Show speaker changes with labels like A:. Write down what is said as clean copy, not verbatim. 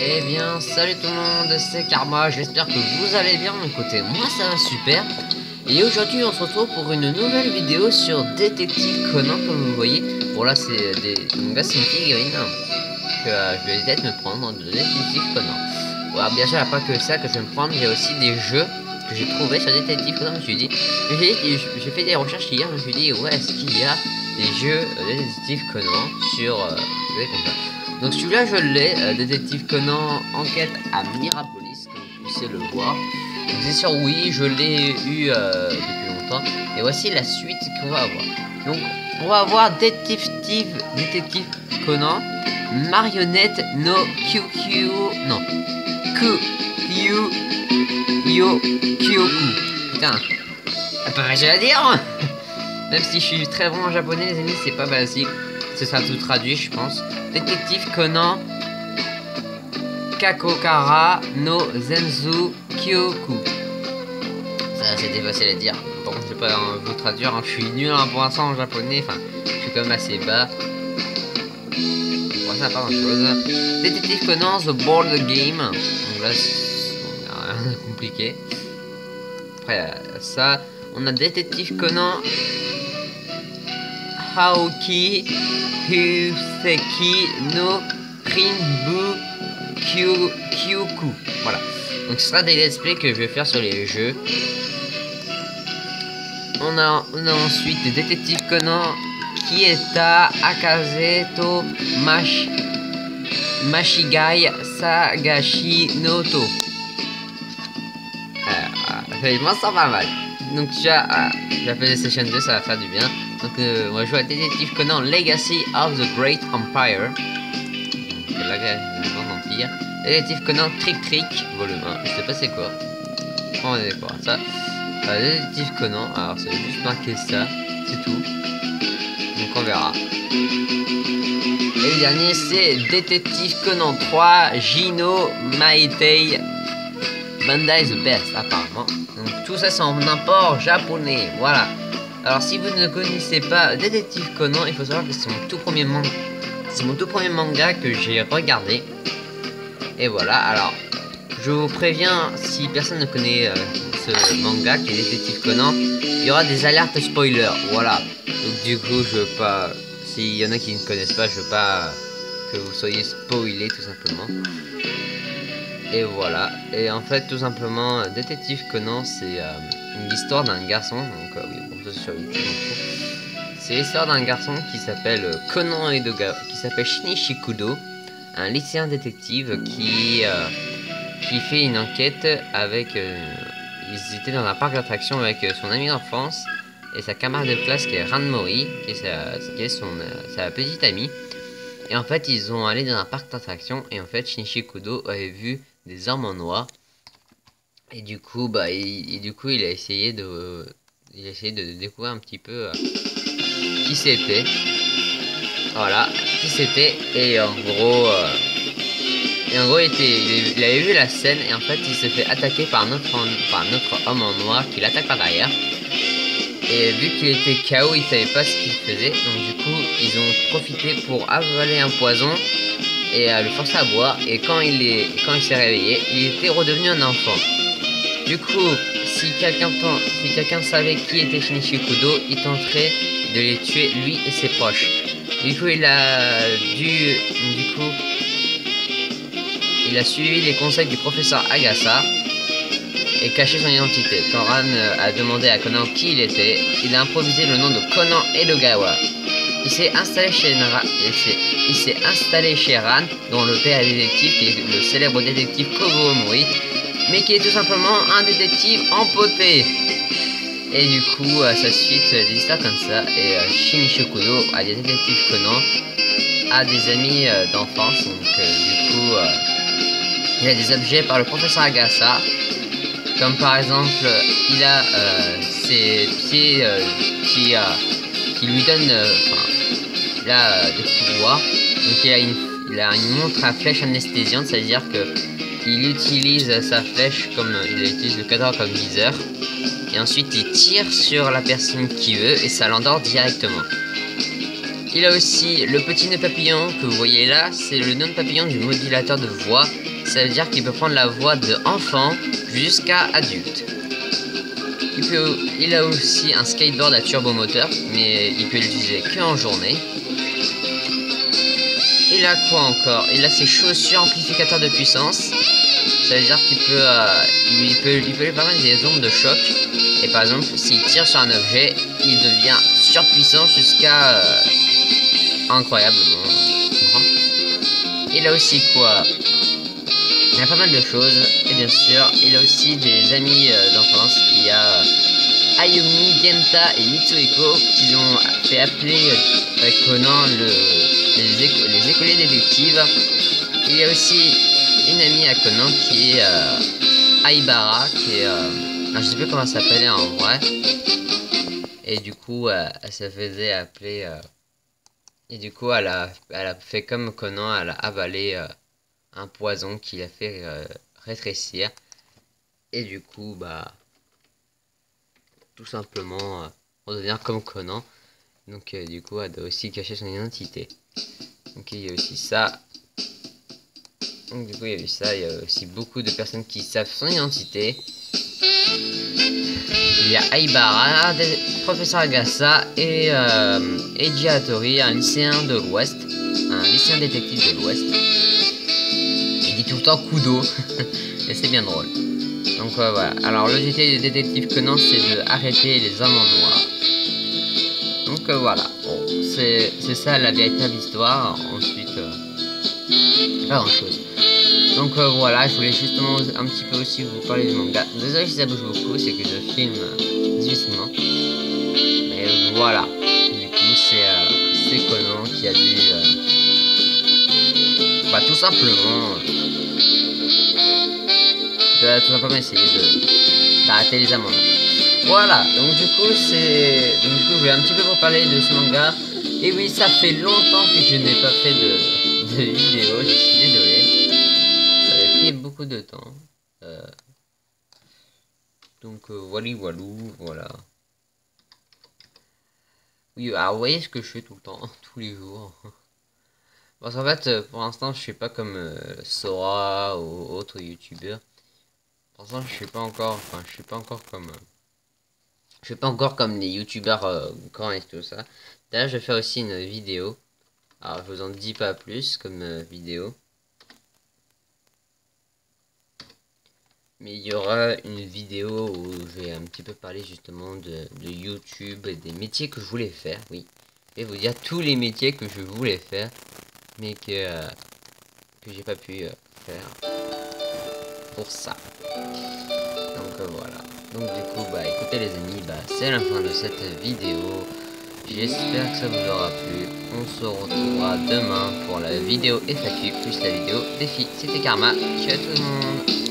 A: Eh bien, salut tout le monde, c'est Karma, j'espère que vous allez bien. Écoutez, moi ça va super. Et aujourd'hui, on se retrouve pour une nouvelle vidéo sur Détective Conan, comme vous voyez. Bon, là, c'est une figurine que je vais peut-être me prendre de Détective Conan. Voilà, bien sûr, il n'y a pas que ça que je vais me prendre, il y a aussi des jeux que j'ai trouvé sur Détective Conan. Je me suis dit, j'ai fait des recherches hier, je me suis dit, ouais, est-ce qu'il y a des jeux de Détective Conan sur comme ça. Donc celui-là je l'ai, Détective Conan Enquête à Mirapolis, comme vous puissiez le voir. Donc c'est sûr, oui, je l'ai eu depuis longtemps. Et voici la suite qu'on va avoir. Donc on va avoir Détective Conan Marionnette no Kyokyu, non, Kyu Yo Kyoku. Putain, pas facile à dire. Même si je suis très bon en japonais, les amis, c'est pas facile. Ce sera tout traduit, je pense. Détective Conan Kakokara no Zenzu Kyoku. Ça, c'était facile à dire. Bon, je vais pas vous traduire, hein. Je suis nul pour l'instant en japonais. Enfin, je suis quand même assez bas. Bon, ça pas grand chose. Détective Conan The Board Game. Donc là, rien de compliqué. Après, ça, on a Détective Conan Haoki Huseki no Rinbu Kyoku. Voilà. Donc ce sera des let's play que je vais faire sur les jeux. On a ensuite Détective Conan Kieta Akaze to Mashigai Sagashi Noto. Je m'en sens pas mal. Donc tu as la PlayStation 2, ça va faire du bien. Donc on va jouer à Détective Conan Legacy of the Great Empire. Donc la grande empire. Détective Conan Trick Trick volume 1. Je sais pas c'est quoi. On est d'accord ça. Détective Conan. Alors c'est juste marqué ça. C'est tout. Donc on verra. Et le dernier c'est Détective Conan 3 Jino Maitei Bandai the Best apparemment. Donc tout ça c'est en import japonais. Voilà. Alors si vous ne connaissez pas Détective Conan, il faut savoir que c'est mon tout premier manga que j'ai regardé. Et voilà, alors je vous préviens, si personne ne connaît ce manga qui est Détective Conan, il y aura des alertes spoilers. Voilà. Donc du coup, je veux pas, s'il y en a qui ne connaissent pas, je veux pas que vous soyez spoilés tout simplement. Et voilà. Et en fait, tout simplement, Détective Conan, c'est l'histoire d'un garçon. Donc oui, bon, ça c'est sur YouTube. C'est l'histoire d'un garçon qui s'appelle Conan Edogawa, qui s'appelle Shinichi Kudo, un lycéen détective qui fait une enquête avec. Ils étaient dans un parc d'attractions avec son ami d'enfance et sa camarade de classe qui est Ranmori, qui est sa petite amie. Et en fait, ils ont allé dans un parc d'attractions et en fait, Shinichi Kudo avait vu des hommes en noir. Et du coup, il a essayé de découvrir un petit peu qui c'était. Voilà, qui c'était. Et en gros, il avait vu la scène et en fait, il se fait attaquer par notre homme en noir qui l'attaque par derrière. Et vu qu'il était KO, il savait pas ce qu'il faisait. Donc du coup, ils ont profité pour avaler un poison et le forcer à boire. Et quand il s'est réveillé, il était redevenu un enfant. Du coup, si quelqu'un savait qui était Shinichi Kudo, il tenterait de les tuer lui et ses proches. Du coup, il a suivi les conseils du professeur Agasa et caché son identité. Quand Ran a demandé à Conan qui il était, il a improvisé le nom de Conan Edogawa. Il s'est installé chez Ran, dont le père est détective, qui est le célèbre détective Kogo Omori, mais qui est tout simplement un détective empoté. Et du coup, ça suit des histoires comme ça. Et Shinichi Kudo, a des détectives Conan, a des amis d'enfance. Donc du coup, il a des objets par le professeur Agasa. Comme par exemple, il a ses pieds qui lui donnent il a des pouvoirs. Donc il a une montre à flèche anesthésiante, c'est-à-dire que il utilise sa flèche comme il utilise le cadavre comme viseur. Et ensuite il tire sur la personne qui veut et ça l'endort directement. Il a aussi le petit nœud papillon que vous voyez là, c'est le nœud papillon du modulateur de voix. Ça veut dire qu'il peut prendre la voix de enfant jusqu'à adulte. Il a aussi un skateboard à turbomoteur, mais il peut l'utiliser qu'en journée. Il a quoi encore? Il a ses chaussures amplificateurs de puissance. Ça veut dire qu'il peut lui permettre des ondes de choc. Et par exemple, s'il tire sur un objet, il devient surpuissant jusqu'à incroyablement grand. Il a aussi quoi? Il a pas mal de choses. Et bien sûr, il a aussi des amis d'enfance. Il y a Ayumi, Genta et Mitsuhiko qui ont fait appeler Conan les écoliers détectives. Il y a aussi une amie à Conan qui est Aibara, qui est je sais plus comment elle s'appelait en vrai. Et du coup elle se faisait appeler et du coup elle a fait comme Conan, elle a avalé un poison qui l'a fait rétrécir. Et du coup tout simplement pour devenir comme Conan. Donc du coup elle doit aussi cacher son identité. Donc il y a aussi ça. Donc du coup il y a eu ça, il y a aussi beaucoup de personnes qui savent son identité. Il y a Aibara, professeur Agasa et Eiji Hattori, un lycéen de l'Ouest, un lycéen détective de l'Ouest. Il dit tout le temps Kudo et c'est bien drôle. Donc voilà. Alors l'objectif du détective Conan, c'est de arrêter les hommes en noir. Donc voilà. Bon, c'est ça la véritable histoire. Ensuite, pas grand chose. Donc voilà, je voulais justement un petit peu aussi vous parler du manga. Désolé si ça bouge beaucoup, c'est que je filme difficilement. Mais voilà. Du coup, c'est Conan qui a dû tout simplement essayer d'arrêter les amendements. Voilà, donc du coup je voulais un petit peu vous parler de ce manga. Et oui, ça fait longtemps que je n'ai pas fait de vidéo, je suis désolé. Ça avait pris beaucoup de temps. Donc voilà. Oui, alors vous voyez ce que je fais tout le temps, tous les jours. Parce qu'en fait, pour l'instant, je suis pas comme Sora ou autres youtubeurs. Pour l'instant, je suis pas encore comme les youtubeurs grands et tout ça. D'ailleurs, je vais faire aussi une vidéo. Alors, je vous en dis pas plus comme vidéo. Mais il y aura une vidéo où je vais un petit peu parler justement de YouTube et des métiers que je voulais faire, oui. Et vous dire tous les métiers que je voulais faire, mais que j'ai pas pu faire pour ça. Donc voilà. Donc du coup, écoutez les amis, c'est la fin de cette vidéo. J'espère que ça vous aura plu. On se retrouvera demain pour la vidéo FAQ plus la vidéo défi. C'était Karma. Ciao tout le monde.